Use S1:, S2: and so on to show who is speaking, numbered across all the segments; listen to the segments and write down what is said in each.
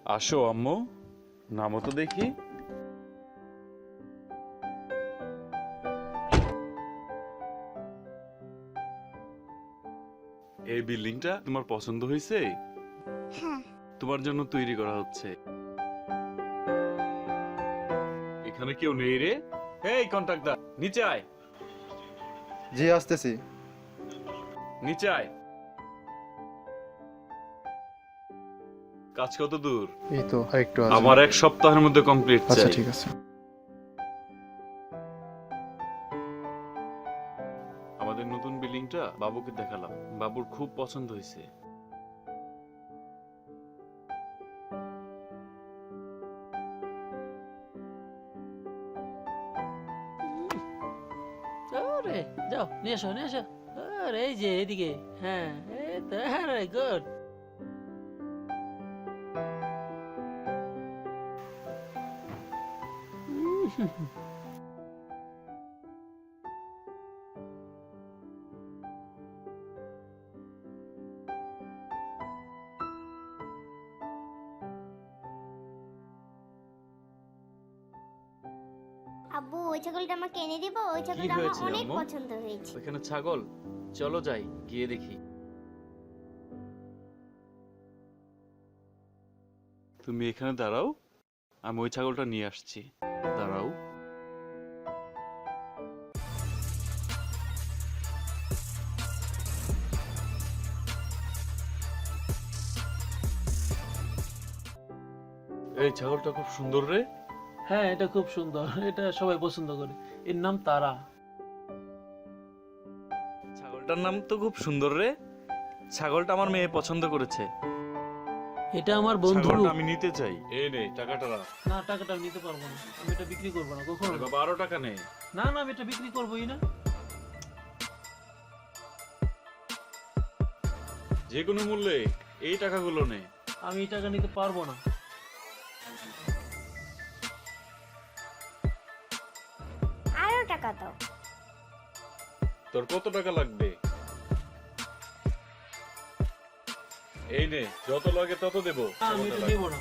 S1: আসো আম্মু, নামো তো দেখি। এই বিল্ডিংটা তোমার পছন্দ হয়েছে?
S2: হ্যাঁ।
S1: তোমার জন্য তৈরি করা হচ্ছে। এখানে কেউ নেই রে? এই কন্ট্রাক্টর, নিচে আয়,
S3: জি আসতেছি।
S1: নিচে আয়। কাজ কত দূর?
S3: এই তো আরেকটু আছে।
S1: আমার 1 সপ্তাহের মধ্যে কমপ্লিট
S3: আচ্ছা
S1: চাই।
S3: ঠিক আছে।
S1: আমাদের নতুন বিল্ডিংটা বাবুকে দেখালাম, বাবুর খুব পছন্দ হয়েছে।
S4: আরে যাও নিয়ে আসো নিয়ে আসো। আরে এই যে এদিকে। হ্যাঁ এই তো আরে গুড।
S2: আব্বু ওই ছাগলটা আমাকে এনে দিবো? ওই ছাগলটা আমার
S1: হয়েছে,
S2: অনেক
S1: আম্মু?
S2: পছন্দ হয়েছে।
S1: ওইখানে ছাগল, চলো যাই, গিয়ে দেখি। তুমি এখানে দাঁড়াও, আমি ওই ছাগলটা নিয়ে আসছি। দাঁড়াও। এই ছাগলটা খুব সুন্দর রে।
S4: হ্যাঁ এটা খুব সুন্দর, এটা সবাই পছন্দ করে। এর নাম তারা।
S1: ছাগলটার নাম তো খুব সুন্দর রে। ছাগলটা আমার মেয়ে পছন্দ করেছে।
S4: এটা আমার বন্ধু।
S1: ছাগলটা আমি নিতে চাই। এই নে টাকাটা রাখ।
S4: না টাকাটা আমি নিতে পারবো না, আমি এটা বিক্রি করবো না কখনো।
S1: বাবা, আরো টাকা নে।
S4: না না আমি এটা বিক্রি করবোই না।
S1: যে কোনো মূল্যে এই টাকাগুলো নে।
S4: আমি এই টাকা নিতে পারবো না।
S2: আরো টাকা দাও।
S1: তোর কত টাকা লাগবে? এই নে, যত লাগে তত দেবো।
S4: না, আমি এটা দেবো না।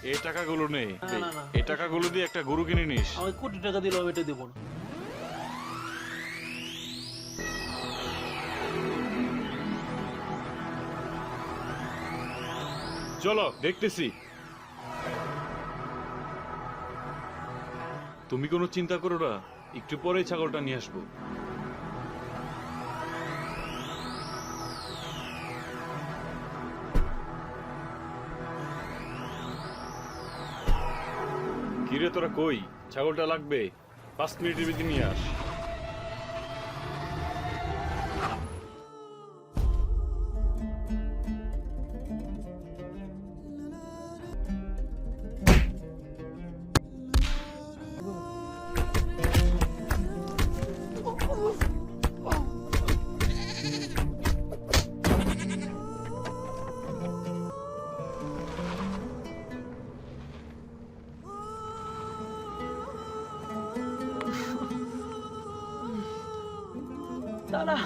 S1: এই টাকাগুলো নে।
S4: না, না, না।
S1: এই টাকাগুলো দিয়ে একটা গরু কিনে নিস।
S4: আমি কোটি টাকা দিলেও আমি এটা দেবো না।
S1: চলো দেখতেছি। তুমি কোনো চিন্তা করো না, একটু পরেই ছাগলটা নিয়ে আসবো। কিরে তোরা কই? ছাগলটা লাগবে, 5 মিনিটের ভিতরে নিয়ে আস।
S4: তারা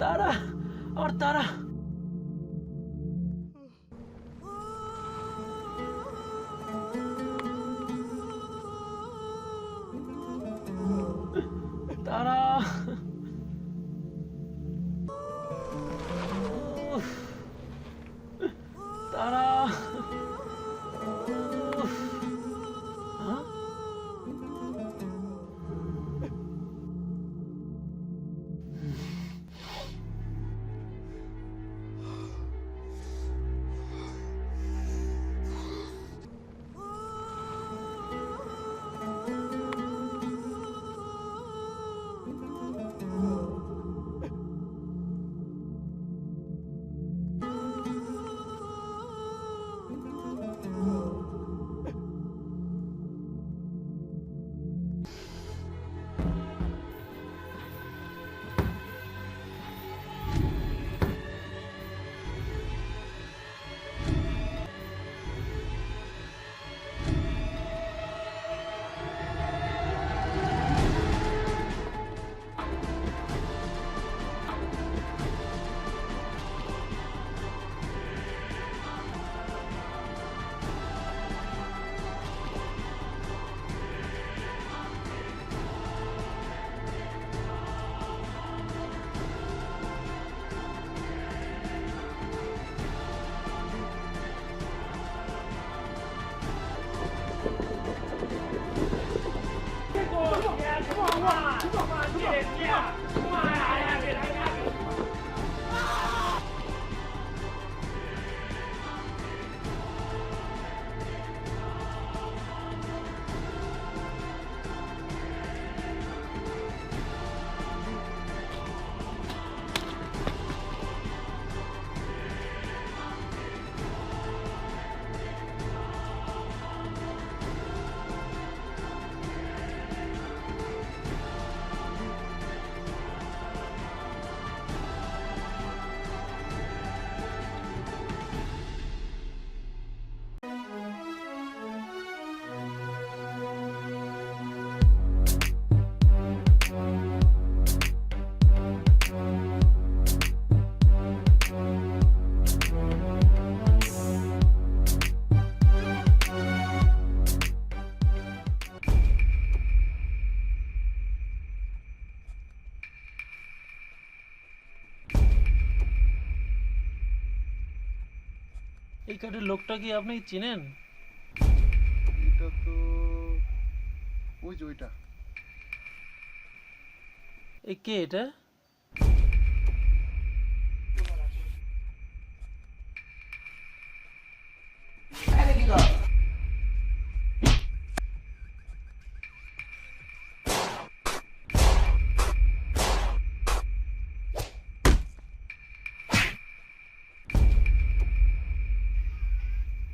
S4: তারা আমার তারা। তারা উফ, তারা উফ, হ্যাঁ? এই কাঠের লোকটা কি আপনি চিনেন?
S3: এটা তো ওই যে ওইটা।
S4: এই কে এটা?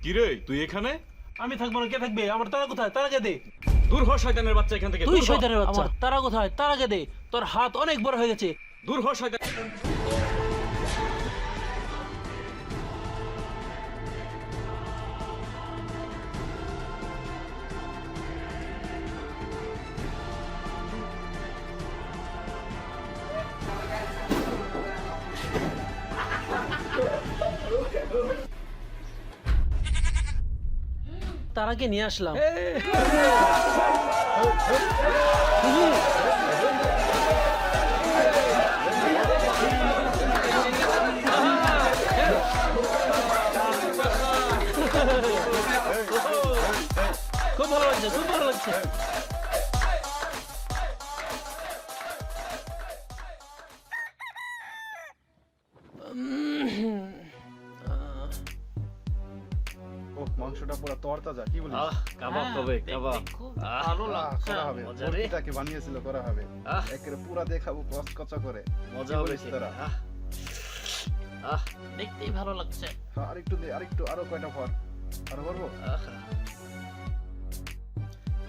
S1: কি রে তুই এখানে?
S4: আমি থাকবো না, কে থাকবে? আমার তারা কোথায়? তারা কে দে।
S1: দূর হ শয়তানের বাচ্চা এখান থেকে।
S4: তুই
S1: দূর হ।
S4: শয়তানের বাচ্চা। আমার তারা কোথায়? তারা কে দে। তোর হাত অনেক বড় হয়ে গেছে।
S1: দূর হ শয়তান।
S4: তারাকে নিয়ে আসলাম। খুব ভালো লাগছে, খুব ভালো লাগছে।
S3: ও মাংসটা পুরো তরতাজা, কি বলিস?
S1: কাবাব কবে? কাবাব।
S4: খুব ভালো লাগছে।
S3: করা হবে।
S1: মজা রে।
S3: বটিটাকে বানিয়েছিল, করা হবে। একেবারে পুরা দেখাবো কচকচা করে।
S1: মজা
S3: কি
S1: হবে
S3: বলিস তোরা?
S4: দেখতেই ভালো লাগছে।
S3: হ্যাঁ, আরেকটু দে, আরেকটু, আরো কয়টা ভর। আরো ভরবো?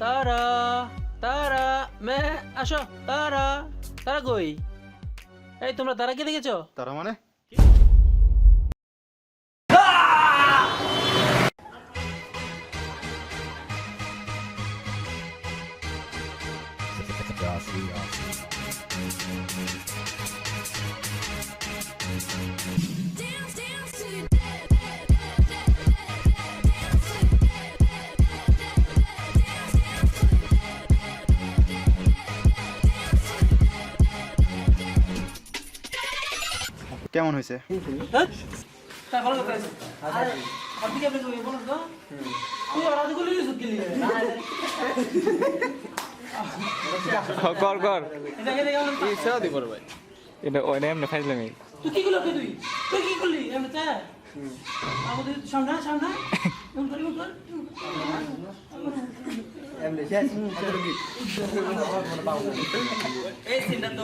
S4: তারা তারা মে আসো। তারা তারা কই? এই তোমরা তারাকে দেখেছো?
S3: তারা মানে? কেমন হয়েছে?
S4: তা ভালো কথা আছে। আরে আপনি কি আপনি কই বলুন তো? তুই আর আজ গুলি লিসু গেলি।
S5: কর কর
S4: এটা কে দেখে বলুন তো?
S5: ইচ্ছা দি বড় ভাই এটা ওইটা এমনি ফাইজলামি
S4: তুই কি গুলো তুই? তুই কি করলি? এমন তা? আমাদের সামনে সামনে। এমন করি কর।
S3: এমনি শেষ।
S4: এই সিনটা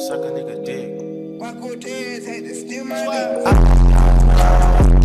S6: Suck a nigga dick. My cool ass had to steal my dick.